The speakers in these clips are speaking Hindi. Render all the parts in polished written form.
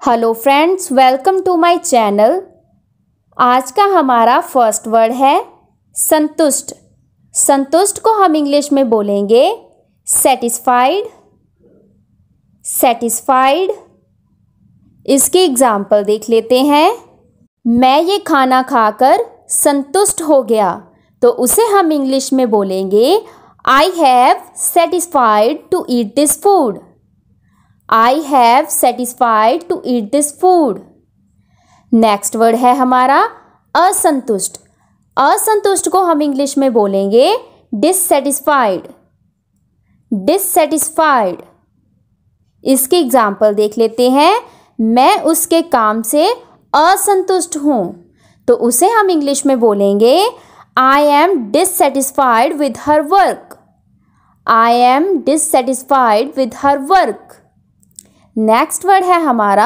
Hello friends, welcome to my channel. आज का हमारा फर्स्ट वर्ड है संतुष्ट। संतुष्ट को हम इंग्लिश में बोलेंगे सेटिस्फाइड। सेटिस्फाइड। इसकी एग्जाम्पल देख लेते हैं। मैं ये खाना खाकर संतुष्ट हो गया, तो उसे हम इंग्लिश में बोलेंगे I have satisfied to eat this food. I have satisfied to eat this food. Next word है हमारा असंतुष्ट। असंतुष्ट को हम इंग्लिश में बोलेंगे डिससेटिस्फाइड। डिससेटिस्फाइड। इसकी एग्जाम्पल देख लेते हैं। मैं उसके काम से असंतुष्ट हूँ, तो उसे हम इंग्लिश में बोलेंगे I am dissatisfied with her work. I am dissatisfied with her work. Next word है हमारा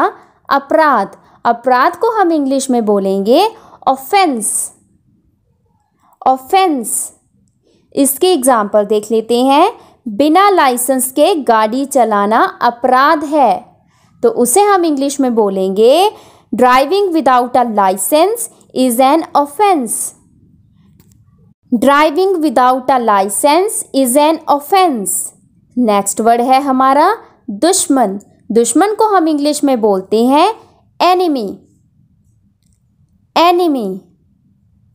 अपराध। अपराध को हम इंग्लिश में बोलेंगे ऑफेंस। ऑफेंस। इसकी एग्जाम्पल देख लेते हैं। बिना लाइसेंस के गाड़ी चलाना अपराध है, तो उसे हम इंग्लिश में बोलेंगे driving without a licence is an offence. Driving without a licence is an offence. Next word है हमारा दुश्मन। दुश्मन को हम इंग्लिश में बोलते हैं एनिमी। एनिमी।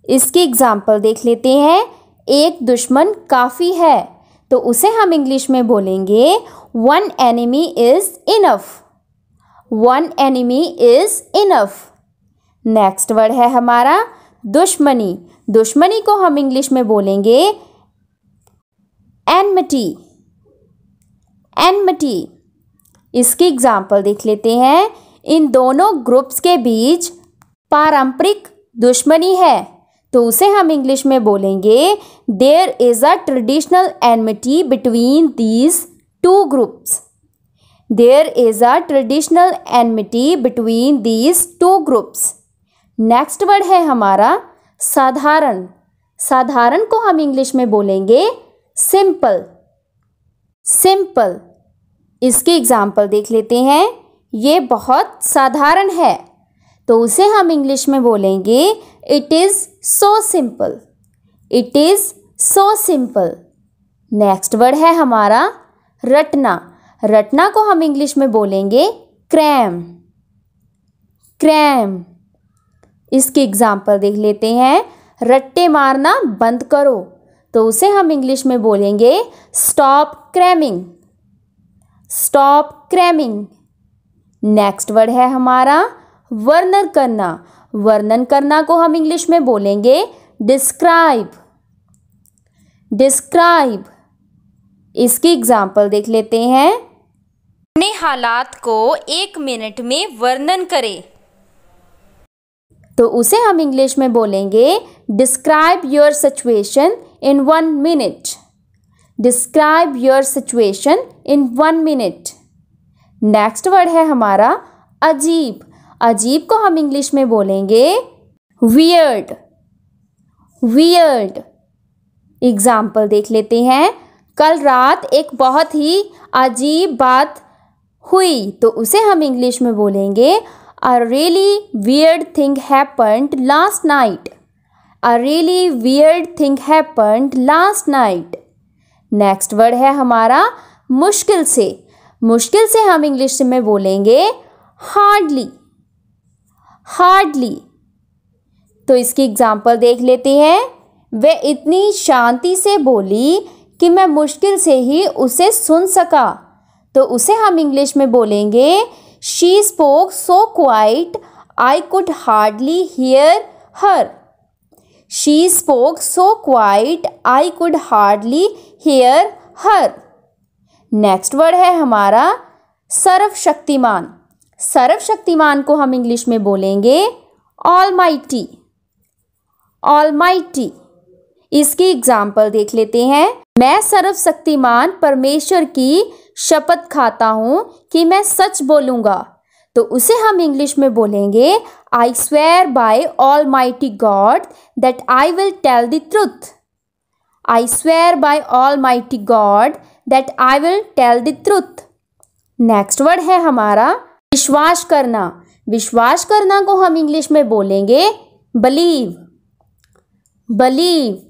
इसकी एग्जाम्पल देख लेते हैं। एक दुश्मन काफ़ी है, तो उसे हम इंग्लिश में बोलेंगे one enemy is enough. One enemy is enough. Next word है हमारा दुश्मनी। दुश्मनी को हम इंग्लिश में बोलेंगे एनमिटी। एनमिटी। इसकी एग्जाम्पल देख लेते हैं। इन दोनों ग्रुप्स के बीच पारंपरिक दुश्मनी है, तो उसे हम इंग्लिश में बोलेंगे there is a traditional enmity between these two groups. There is a traditional enmity between these two groups. Next word है हमारा साधारण। साधारण को हम इंग्लिश में बोलेंगे सिंपल। सिंपल। इसकी एग्जाम्पल देख लेते हैं। ये बहुत साधारण है, तो उसे हम इंग्लिश में बोलेंगे it is so simple. It is so simple. Next word है हमारा रटना। रटना को हम इंग्लिश में बोलेंगे क्रैम। क्रैम। इसकी एग्जाम्पल देख लेते हैं। रट्टे मारना बंद करो, तो उसे हम इंग्लिश में बोलेंगे stop cramming. Stop cramming. Next word है हमारा वर्णन करना। वर्णन करना को हम इंग्लिश में बोलेंगे डिस्क्राइब। डिस्क्राइब। इसकी एग्जाम्पल देख लेते हैं। अपने हालात को 1 मिनट में वर्णन करें, तो उसे हम इंग्लिश में बोलेंगे describe your situation in 1 minute. Describe your situation in 1 minute. Next word है हमारा अजीब। अजीब को हम इंग्लिश में बोलेंगे वियर्ड। वियर्ड। एग्जाम्पल देख लेते हैं। कल रात एक बहुत ही अजीब बात हुई, तो उसे हम इंग्लिश में बोलेंगे a really weird thing happened last night. A really weird thing happened last night. Next word है हमारा मुश्किल से। मुश्किल से हम इंग्लिश में बोलेंगे हार्डली। हार्डली। तो इसकी एग्जाम्पल देख लेते हैं। वे इतनी शांति से बोली कि मैं मुश्किल से ही उसे सुन सका, तो उसे हम इंग्लिश में बोलेंगे she spoke so quite I could hardly here her. She spoke so quiet I could hardly hear her. Next word है हमारा सर्वशक्तिमान। सर्वशक्तिमान को हम इंग्लिश में बोलेंगे ऑलमाइटी। ऑलमाइटी। इसकी एग्जाम्पल देख लेते हैं। मैं सर्वशक्तिमान परमेश्वर की शपथ खाता हूँ कि मैं सच बोलूँगा, तो उसे हम इंग्लिश में बोलेंगे I swear by Almighty God that I will tell the truth. I swear by Almighty God that I will tell the truth. Next word है हमारा विश्वास करना, विश्वास करना को हम इंग्लिश में बोलेंगे बिलीव, बिलीव।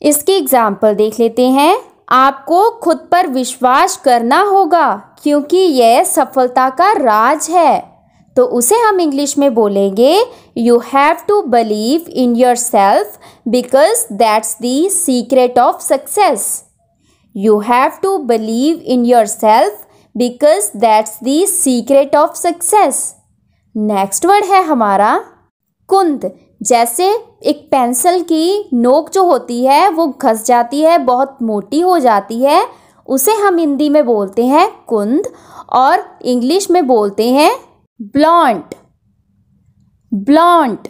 इसकी एग्जाम्पल देख लेते हैं। आपको खुद पर विश्वास करना होगा क्योंकि यह सफलता का राज है। तो उसे हम इंग्लिश में बोलेंगे you have to believe in yourself because that's the secret of success. You have to believe in yourself because that's the secret of success. Next word है हमारा कुंद। जैसे एक पेंसिल की नोक जो होती है वो घस जाती है, बहुत मोटी हो जाती है, उसे हम हिंदी में बोलते हैं कुंद और इंग्लिश में बोलते हैं ब्लॉन्ट, ब्लॉन्ट।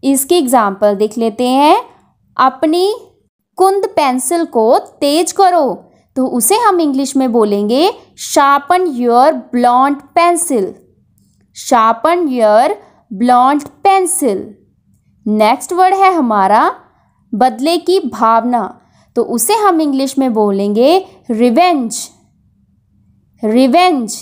इसकी एग्जाम्पल देख लेते हैं। अपनी कुंद पेंसिल को तेज करो, तो उसे हम इंग्लिश में बोलेंगे sharpen your blunt pencil, sharpen your blunt pencil. Next word है हमारा बदले की भावना, तो उसे हम इंग्लिश में बोलेंगे रिवेंज, रिवेंज।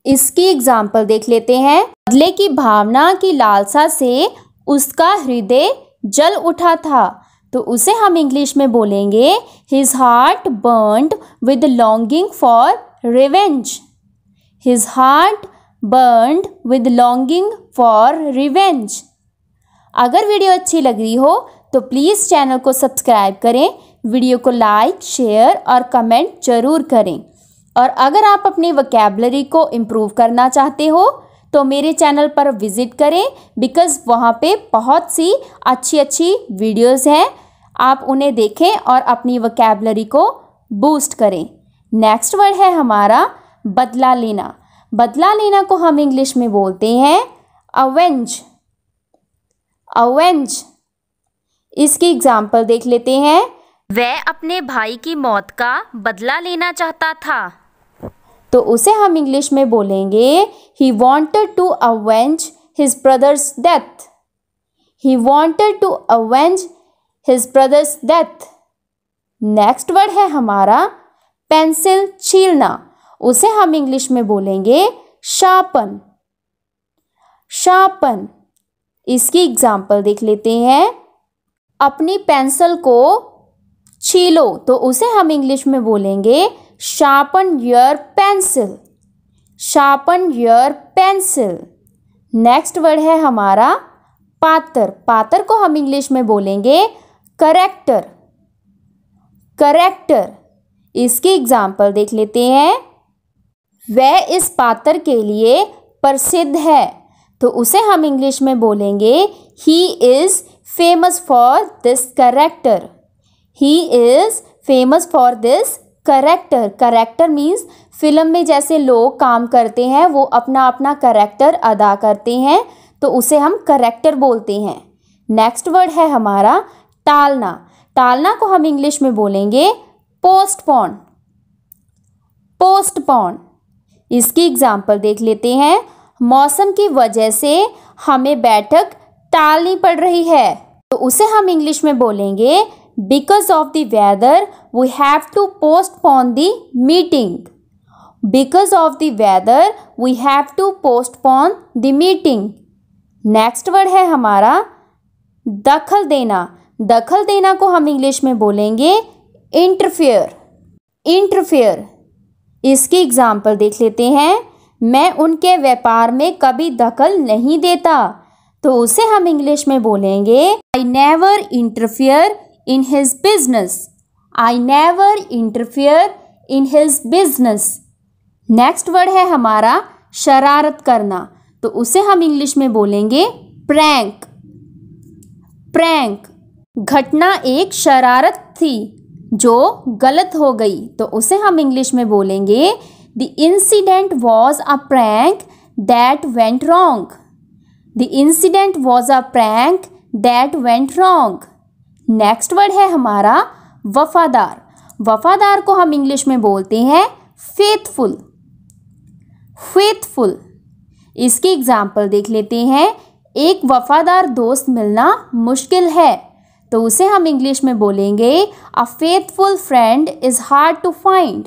इसकी एग्जाम्पल देख लेते हैं। बदले की भावना की लालसा से उसका हृदय जल उठा था, तो उसे हम इंग्लिश में बोलेंगे his heart burned with longing for revenge, his heart burned with longing for revenge. अगर वीडियो अच्छी लग रही हो तो प्लीज़ चैनल को सब्सक्राइब करें, वीडियो को लाइक, शेयर और कमेंट जरूर करें। और अगर आप अपनी वोकैबुलरी को इम्प्रूव करना चाहते हो तो मेरे चैनल पर विज़िट करें, बिकॉज़ वहाँ पे बहुत सी अच्छी अच्छी वीडियोज़ हैं। आप उन्हें देखें और अपनी वोकैबुलरी को बूस्ट करें। नेक्स्ट वर्ड है हमारा बदला लेना। बदला लेना को हम इंग्लिश में बोलते हैं अवेंज, अवेंज। इसकी एग्जाम्पल देख लेते हैं। वह अपने भाई की मौत का बदला लेना चाहता था, तो उसे हम इंग्लिश में बोलेंगे he wanted to avenge his brother's death, he wanted to avenge his brother's death. Next word है हमारा पेंसिल छीलना, उसे हम इंग्लिश में बोलेंगे शार्पन, शार्पन। इसकी एग्जाम्पल देख लेते हैं। अपनी पेंसिल को छीलो, तो उसे हम इंग्लिश में बोलेंगे sharpen your pencil, sharpen your pencil. Next word है हमारा पातर। पातर को हम इंग्लिश में बोलेंगे करेक्टर, करेक्टर। इसकी एग्जाम्पल देख लेते हैं। वह इस पात्र के लिए प्रसिद्ध है, तो उसे हम इंग्लिश में बोलेंगे he is famous for this character, he is famous for this character. Character means film में जैसे लोग काम करते हैं वो अपना अपना करेक्टर अदा करते हैं, तो उसे हम करेक्टर बोलते हैं। नेक्स्ट वर्ड है हमारा टालना। टालना को हम इंग्लिश में बोलेंगे पोस्टपोन, पोस्टपोन। इसकी एग्जाम्पल देख लेते हैं। मौसम की वजह से हमें बैठक टालनी पड़ रही है, तो उसे हम इंग्लिश में बोलेंगे because of the weather we have to postpone the meeting, because of the weather we have to postpone the meeting. Next word है हमारा दखल देना। दखल देना को हम इंग्लिश में बोलेंगे इंटरफेयर, इंटरफेयर। इसकी एग्जाम्पल देख लेते हैं। मैं उनके व्यापार में कभी दखल नहीं देता, तो उसे हम इंग्लिश में बोलेंगे I never interfere in his business, I never interfere in his business. Next word है हमारा शरारत करना, तो उसे हम इंग्लिश में बोलेंगे प्रैंक, प्रैंक। घटना एक शरारत थी जो गलत हो गई, तो उसे हम इंग्लिश में बोलेंगे the incident was a prank that went wrong, the incident was a prank that went wrong. Next word है हमारा वफादार। वफादार को हम इंग्लिश में बोलते हैं फेथफुल, फेथफुल। इसकी एग्जाम्पल देख लेते हैं। एक वफादार दोस्त मिलना मुश्किल है, तो उसे हम इंग्लिश में बोलेंगे a faithful friend is hard to find,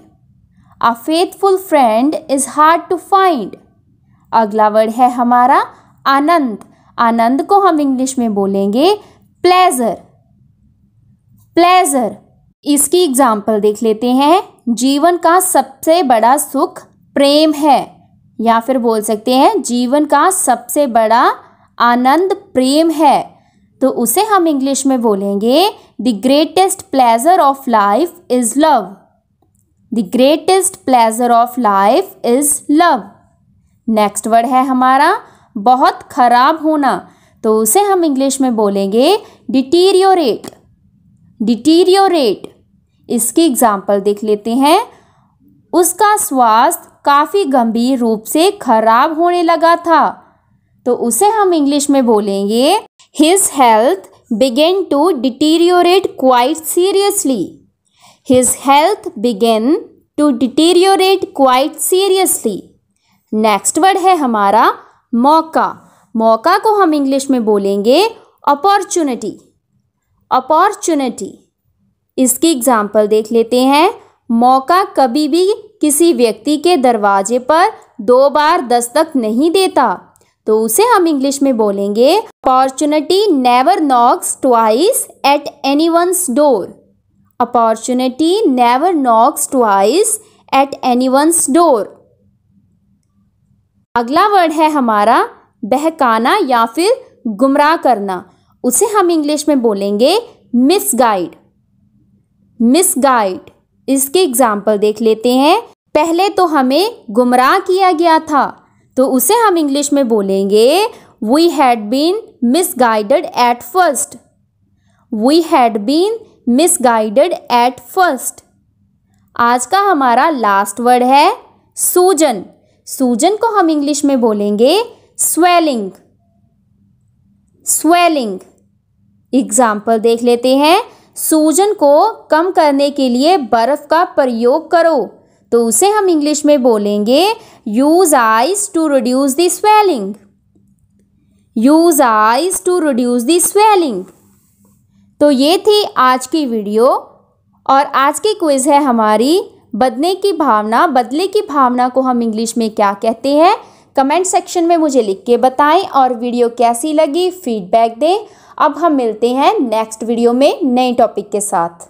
A faithful friend is hard to find. अगला वर्ड है हमारा आनंद। आनंद को हम इंग्लिश में बोलेंगे प्लेजर। प्लेजर। इसकी एग्जाम्पल देख लेते हैं। जीवन का सबसे बड़ा सुख प्रेम है, या फिर बोल सकते हैं जीवन का सबसे बड़ा आनंद प्रेम है। तो उसे हम इंग्लिश में बोलेंगे the greatest pleasure of life is love. The greatest pleasure of life is love. Next word है हमारा बहुत खराब होना। तो उसे हम इंग्लिश में बोलेंगे डिटीरियोरेट। डिटीरियोरेट। इसकी एग्जाम्पल देख लेते हैं। उसका स्वास्थ्य काफ़ी गंभीर रूप से खराब होने लगा था। तो उसे हम इंग्लिश में बोलेंगे his health began to deteriorate quite seriously. His health began to deteriorate quite seriously. Next word है हमारा मौका। मौका को हम इंग्लिश में बोलेंगे अपॉर्चुनिटी। अपॉर्चुनिटी। इसकी एग्जाम्पल देख लेते हैं। मौका कभी भी किसी व्यक्ति के दरवाजे पर 2 बार दस्तक नहीं देता। तो उसे हम इंग्लिश में बोलेंगे opportunity never knocks twice at anyone's door. Opportunity never knocks twice at anyone's door. अगला वर्ड है हमारा बहकाना या फिर गुमराह करना। उसे हम इंग्लिश में बोलेंगे मिसगाइड। मिसगाइड। इसके एग्जाम्पल देख लेते हैं। पहले तो हमें गुमराह किया गया था। तो उसे हम इंग्लिश में बोलेंगे we had been misguided at first. We had been misguided at first. आज का हमारा लास्ट वर्ड है सूजन। सूजन को हम इंग्लिश में बोलेंगे स्वेलिंग। स्वेलिंग। एग्जाम्पल देख लेते हैं। सूजन को कम करने के लिए बर्फ का प्रयोग करो। तो उसे हम इंग्लिश में बोलेंगे use ice to reduce the swelling. Use ice to reduce the swelling. तो ये थी आज की वीडियो और आज की क्विज है हमारी बदले की भावना। बदले की भावना को हम इंग्लिश में क्या कहते हैं? कमेंट सेक्शन में मुझे लिख के बताएं और वीडियो कैसी लगी फीडबैक दें। अब हम मिलते हैं नेक्स्ट वीडियो में नए टॉपिक के साथ।